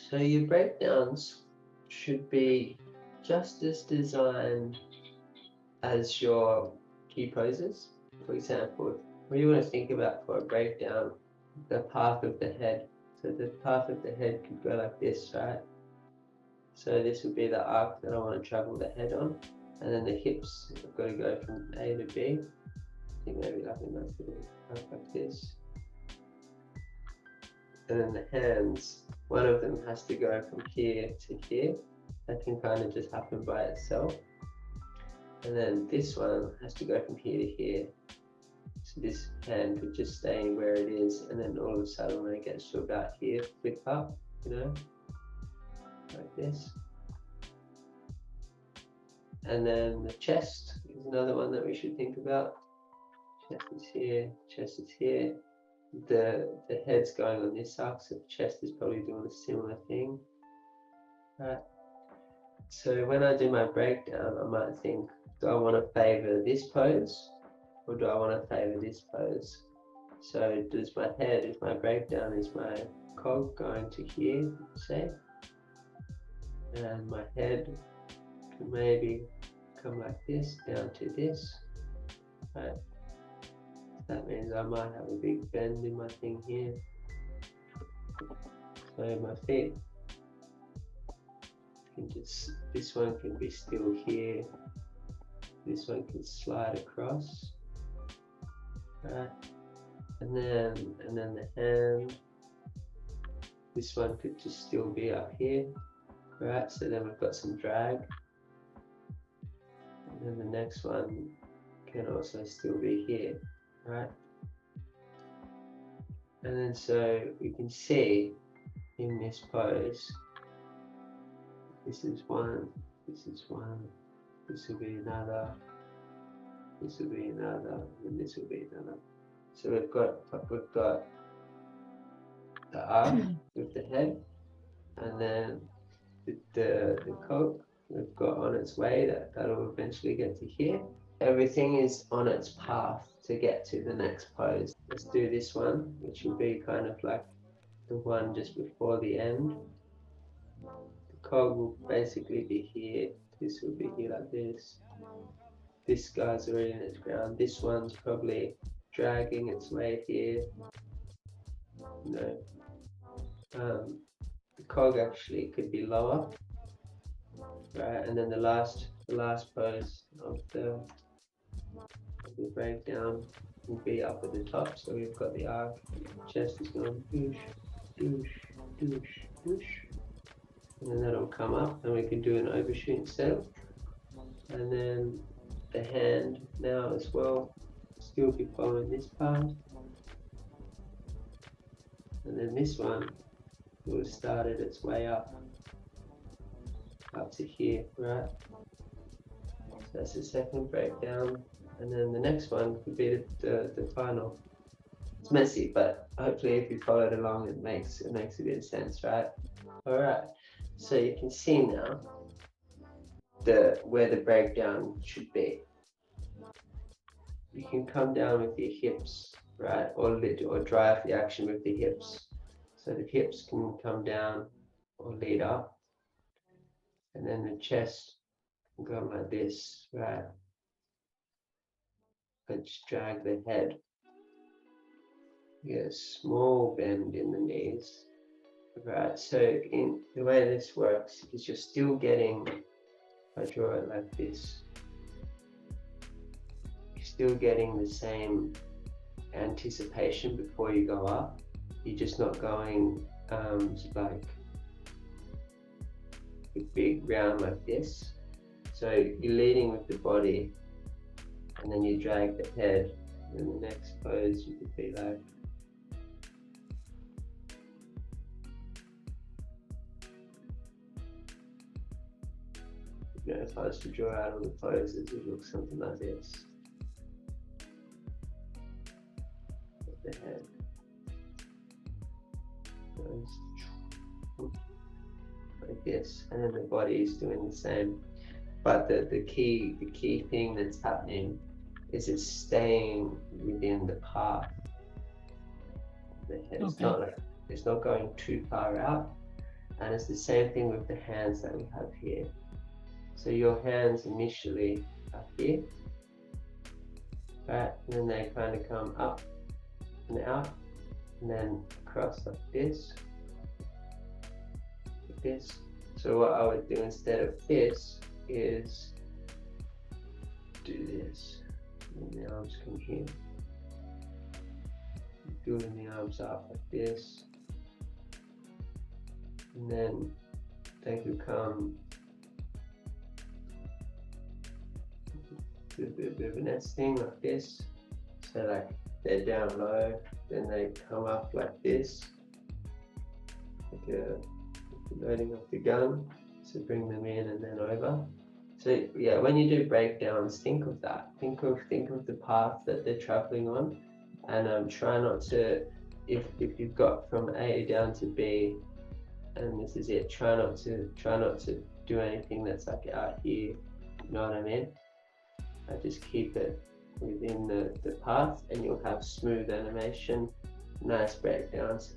So your breakdowns should be just as designed as your key poses. For example, what you want to think about for a breakdown, the path of the head. So the path of the head could go like this, right? So this would be the arc that I want to travel the head on. And then the hips have got to go from A to B. I think maybe like a nice little arc like this. And then the hands, one of them has to go from here to here. That can kind of just happen by itself. And then this one has to go from here to here. So this hand could just stay where it is, and then all of a sudden when it gets to about here, flip up, you know, like this. And then the chest is another one that we should think about. Chest is here, chest is here. The head's going on this arc, so the chest is probably doing a similar thing. Right. So when I do my breakdown, I might think, do I want to favor this pose or do I want to favor this pose? So does my head, if my breakdown is my cog going to here, say, and my head can maybe come like this down to this, right? That means I might have a big bend in my thing here. So my feet can just, this one can be still here. This one can slide across, right? And then the hand, this one could just still be up here, right? So then we've got some drag. And then the next one can also still be here, right? And then so we can see in this pose, this is one, this is one, this will be another, this will be another, and this will be another. So we've got the arc with the head, and then the cog we've got on its way, that'll eventually get to here. Everything is on its path to get to the next pose. Let's do this one, which will be kind of like the one just before the end. The cog will basically be here. This will be here like this. This guy's already in its ground. This one's probably dragging its way here. You know, the cog actually could be lower, right? And then the last pose of the breakdown will be up at the top. So we've got the arc, chest is going doosh, doosh, doosh, doosh. And then that'll come up and we can do an overshoot instead. And then the hand now as well, still be following this path. And then this one will have started its way up to here, right? So that's the second breakdown. And then the next one could be the final. It's messy, but hopefully if you followed along, it makes a bit of sense, right? All right, so you can see now where the breakdown should be. You can come down with your hips, right? Or drive the action with the hips. So the hips can come down or lead up. And then the chest can go like this, right? And just drag the head. You get a small bend in the knees. Right, so in the way this works is you're still getting, if I draw it like this, you're still getting the same anticipation before you go up. You're just not going like a big round like this. So you're leading with the body and then you drag the head, and the next pose you could be like, you know, if I was to draw out all the poses, it would look something like this. With the head. Like this, and then the body is doing the same. But the key thing that's happening is it's staying within the path. The head is not going too far out, And it's the same thing with the hands that we have here. So your hands initially are here, right? And then they kind of come up and out, and then across like this. So what I would do instead of this is do this. And the arms come here. Building the arms up like this. And then they could come do a bit of a nesting like this. So like they're down low, then they come up like this. Like a loading of the gun, so bring them in and then over. So yeah, when you do breakdowns, think of that. Think of the path that they're traveling on, and try not to, if you've got from A down to B, and this is it. Try not to do anything that's like out here. You know what I mean? Just keep it within the path, and you'll have smooth animation, nice breakdowns.